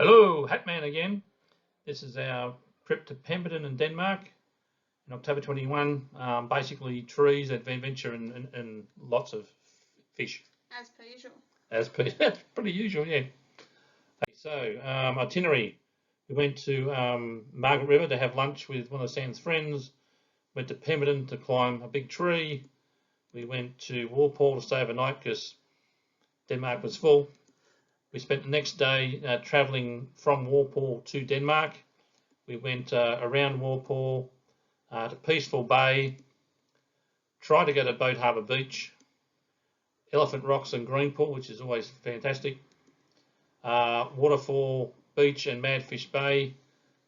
Hello, Hatman again. This is our trip to Pemberton in Denmark in October 21. Basically trees, adventure and lots of fish. As per usual. That's pretty usual, yeah. Okay, so itinerary. We went to Margaret River to have lunch with one of Sam's friends. Went to Pemberton to climb a big tree. We went to Walpole to stay overnight because Denmark was full. We spent the next day travelling from Walpole to Denmark. We went around Walpole to Peaceful Bay, tried to go to Boat Harbour Beach, Elephant Rocks and Greenpool, which is always fantastic, Waterfall Beach and Madfish Bay,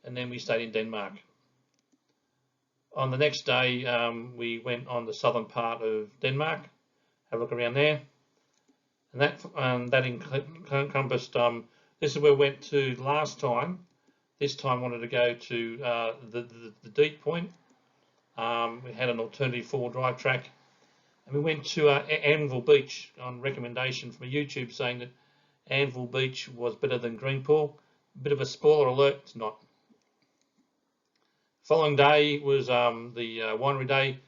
and then we stayed in Denmark. On the next day, we went on the southern part of Denmark, have a look around there. And that encompassed, this is where we went to last time. This time wanted to go to the deep point. We had an alternative four-wheel drive track. And we went to Anvil Beach on recommendation from a YouTube saying that Anvil Beach was better than Greenpool. Bit of a spoiler alert, it's not. Following day was the winery day.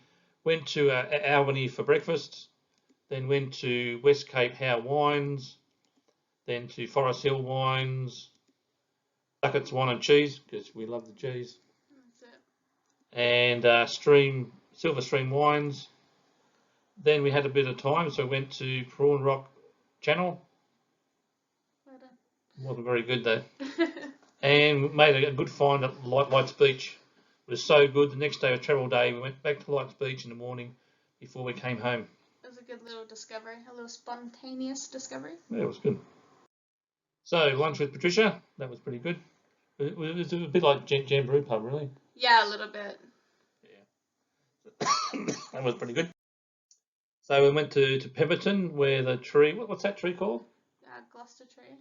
Went to Albany for breakfast. Then went to West Cape Howe Wines, then to Forest Hill Wines, Buckets Wine and Cheese, because we love the cheese. That's it. And Silver Stream Wines. Then we had a bit of time, so we went to Prawn Rock Channel. Well done. Wasn't very good though. And made a good find at Lights Beach. It was so good. The next day was travel day. We went back to Lights Beach in the morning before we came home. It was a good little discovery, a little spontaneous discovery. Yeah, it was good. So, lunch with Patricia, that was pretty good. It was a bit like Jamboree Pub, really. Yeah, a little bit. Yeah. That was pretty good. So we went to Pemberton, where the tree, what's that tree called? Gloucester tree.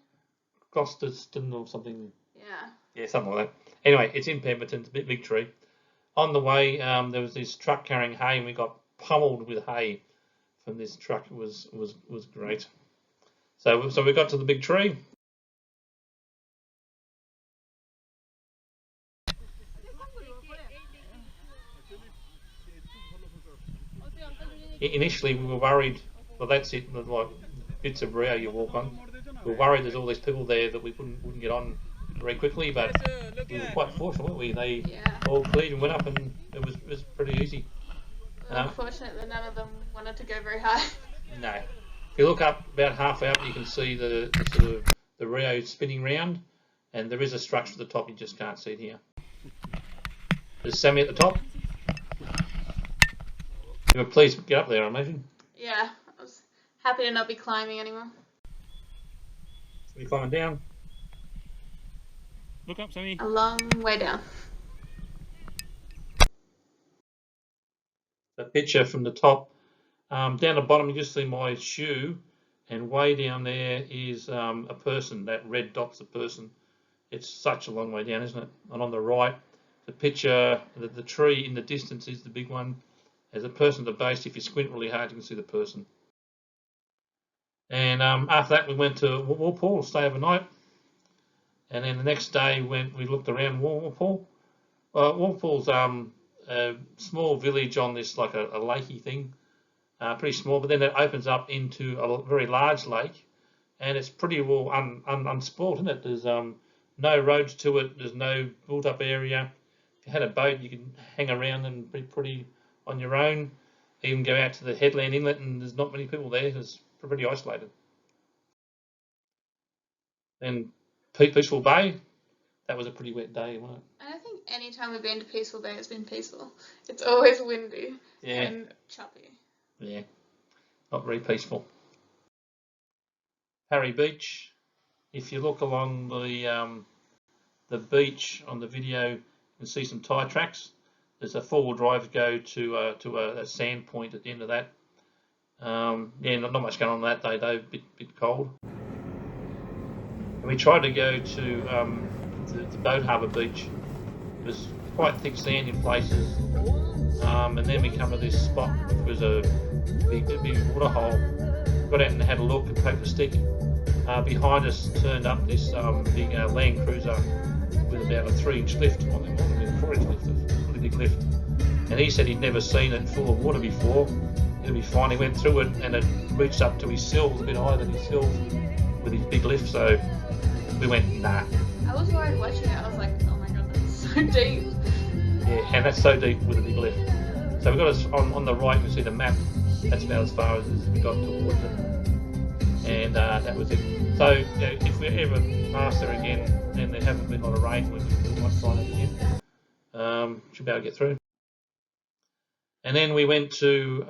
Gloucester or something. Yeah. Yeah, something like that. Anyway, it's in Pemberton, it's a big tree. On the way, there was this truck carrying hay, and we got pummeled with hay from this truck. It was great. So we got to the big tree. Initially we were worried, well that's it, like bits of Rio you walk on. We were worried there's all these people there that we wouldn't get on very quickly, but we were quite fortunate, weren't we? They all cleared and went up, and it was pretty easy. Unfortunately, none of them wanted to go very high. No. If you look up about halfway up, you can see the sort of the Rio spinning round, and there is a structure at the top. You just can't see it here. There's Sammy at the top. You were pleased to get up there, I imagine. Yeah, I was happy to not be climbing anymore. So you're climbing down. Look up, Sammy. A long way down. The picture from the top. Down the bottom, you just see my shoe, and way down there is a person. That red dot's a person. It's such a long way down, isn't it? And on the right, the picture, the tree in the distance is the big one. There's a person at the base. If you squint really hard, you can see the person. And after that, we went to Walpole to stay overnight. And then the next day, we looked around Walpole. Walpole's a small village on this, like a lakey thing, pretty small, but then it opens up into a very large lake, and it's pretty well unspoilt, isn't it? There's no roads to it, there's no built-up area. If you had a boat, you can hang around and be pretty on your own. Even go out to the headland inlet, and there's not many people there. It's pretty isolated. Then Peaceful Bay, that was a pretty wet day, wasn't it? I don't think any time we've been to Peaceful Bay has been peaceful. It's always windy and choppy. Yeah, not very peaceful. Harry Beach. If you look along the beach on the video, you can see some tyre tracks. There's a four-wheel drive go to a sand point at the end of that. Yeah, not much going on that day though. Bit cold. And we tried to go to the Boat Harbour Beach. It was quite thick sand in places, and then we come to this spot which was a big water hole. Got out and had a look and poked the stick. behind us turned up this big Land Cruiser with about a 3-inch lift on it, wasn't it? A 4-inch lift, a really big lift. And he said he'd never seen it full of water before. It'll be fine. He went through it and it reached up to his sills, a bit higher than his sills with his big lift. So we went, nah. I was worried watching it. I was like, oh my god, that's so deep. Yeah, and that's so deep with a big lift. So we got us on the right. You can see the map. That's about as far as we got towards it, and that was it. So if we ever pass there again, and there haven't been a lot of rain, we might find it again. Should be able to get through. And then we went to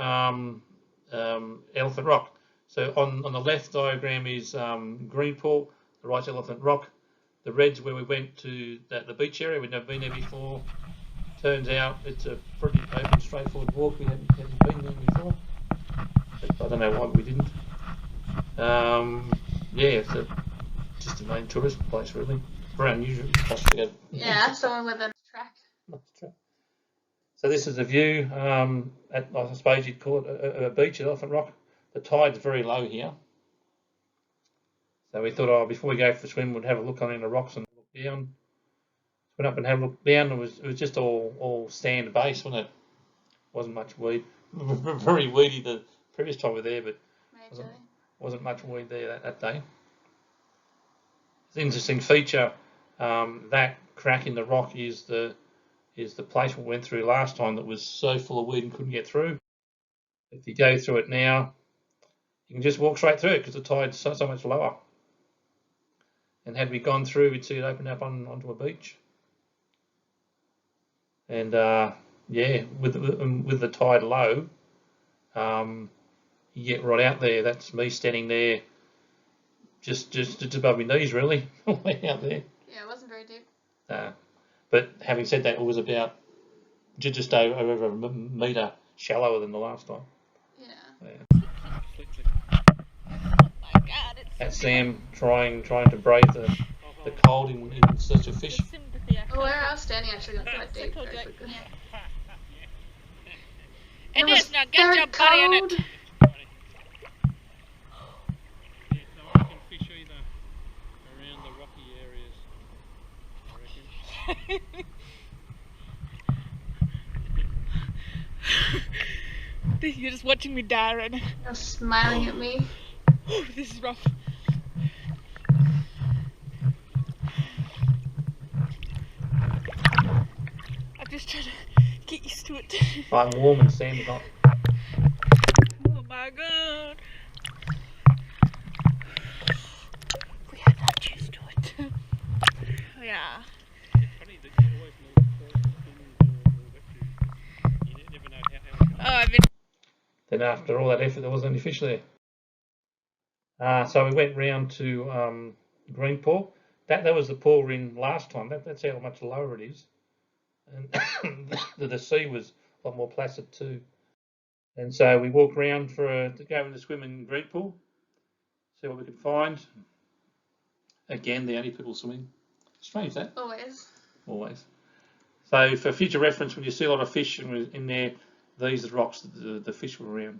Elephant Rock. So on the left diagram is Greenpool, the right's Elephant Rock. The red's where we went to the beach area. We'd never been there before. Turns out it's a pretty open, straightforward walk. We hadn't been there before. But I don't know why we didn't. Yeah, it's just a main tourist place, really. Very unusual. Yeah, somewhere with a track. So this is a view at, I suppose you'd call it a beach at Elephant Rock. The tide's very low here. So we thought, before we go for a swim, we'd have a look on the rocks and look down. Went up and had a look down. It was just all sand base, wasn't it? Wasn't much weed. Very weedy the previous time we were there, but wasn't much weed there that day. It's an interesting feature. That crack in the rock is the place we went through last time that was so full of weed and couldn't get through. If you go through it now, you can just walk straight through it because the tide's so much lower. And had we gone through, we'd see it open up onto a beach. And yeah, with the tide low, you get right out there. That's me standing there, just above my knees, really, way out there. Yeah, it wasn't very deep. But having said that, it was about just over a metre shallower than the last time. Yeah. Oh my God, that's Sam trying to brave the cold in search of fish. Oh, where I was standing actually got quite deep. It is, now get your body in it. Yeah, so I can fish either around the rocky areas, I reckon. You're just watching me die right now. You're smiling at me. This is rough. I'm just trying to get used to it. I'm warm and Sam's not. Oh my God. We are not used to it. Yeah. It's funny that you always know you never know how I've been. Then after all that effort, there wasn't any fish there. So we went round to Greenpool. That was the pool we're in last time. That's how much lower it is. And the sea was a lot more placid too. And so we walked round to go in the swim in Greenpool, see what we could find. Again, the only people swimming. Strange that. Always. So for future reference, when you see a lot of fish in there, these are the rocks that the fish were around.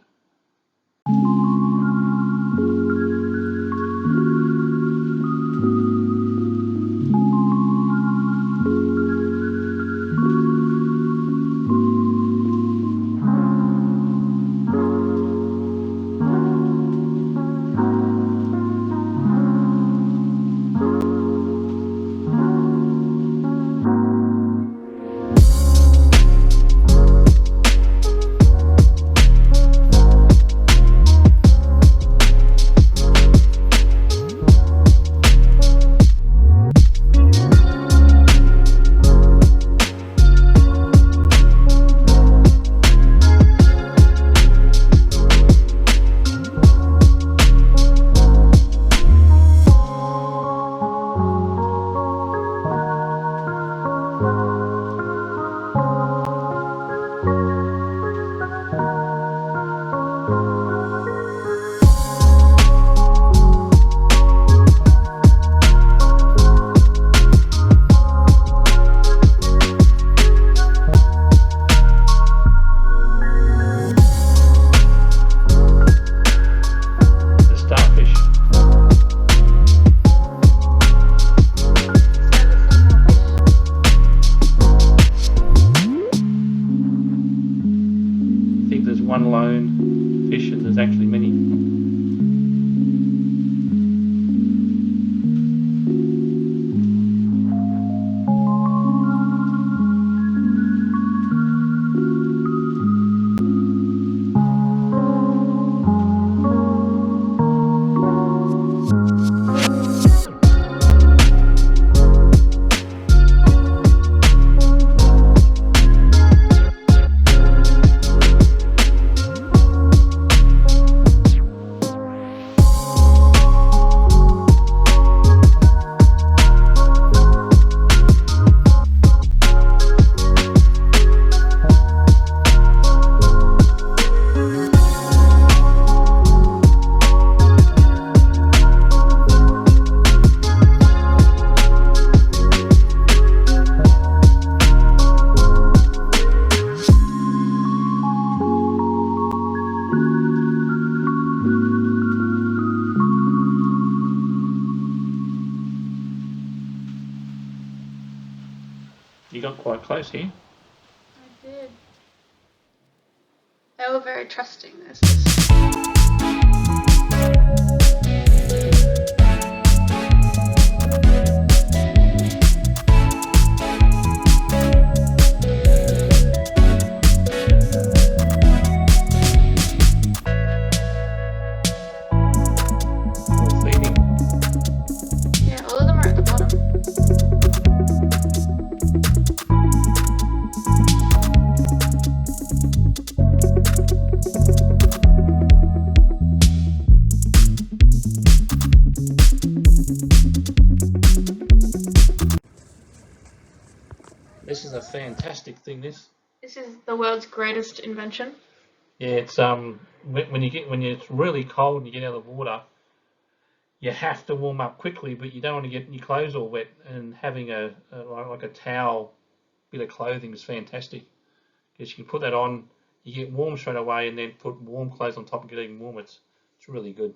You got quite close here. I did. They were very trusting. This is. Yeah, all of them are at the bottom. This is a fantastic thing. This. This is the world's greatest invention. Yeah, it's when it's really cold and you get out of the water, you have to warm up quickly, but you don't want to get your clothes all wet. And having like a towel, bit of clothing is fantastic because you can put that on, you get warm straight away, and then put warm clothes on top and get even warmer. It's really good.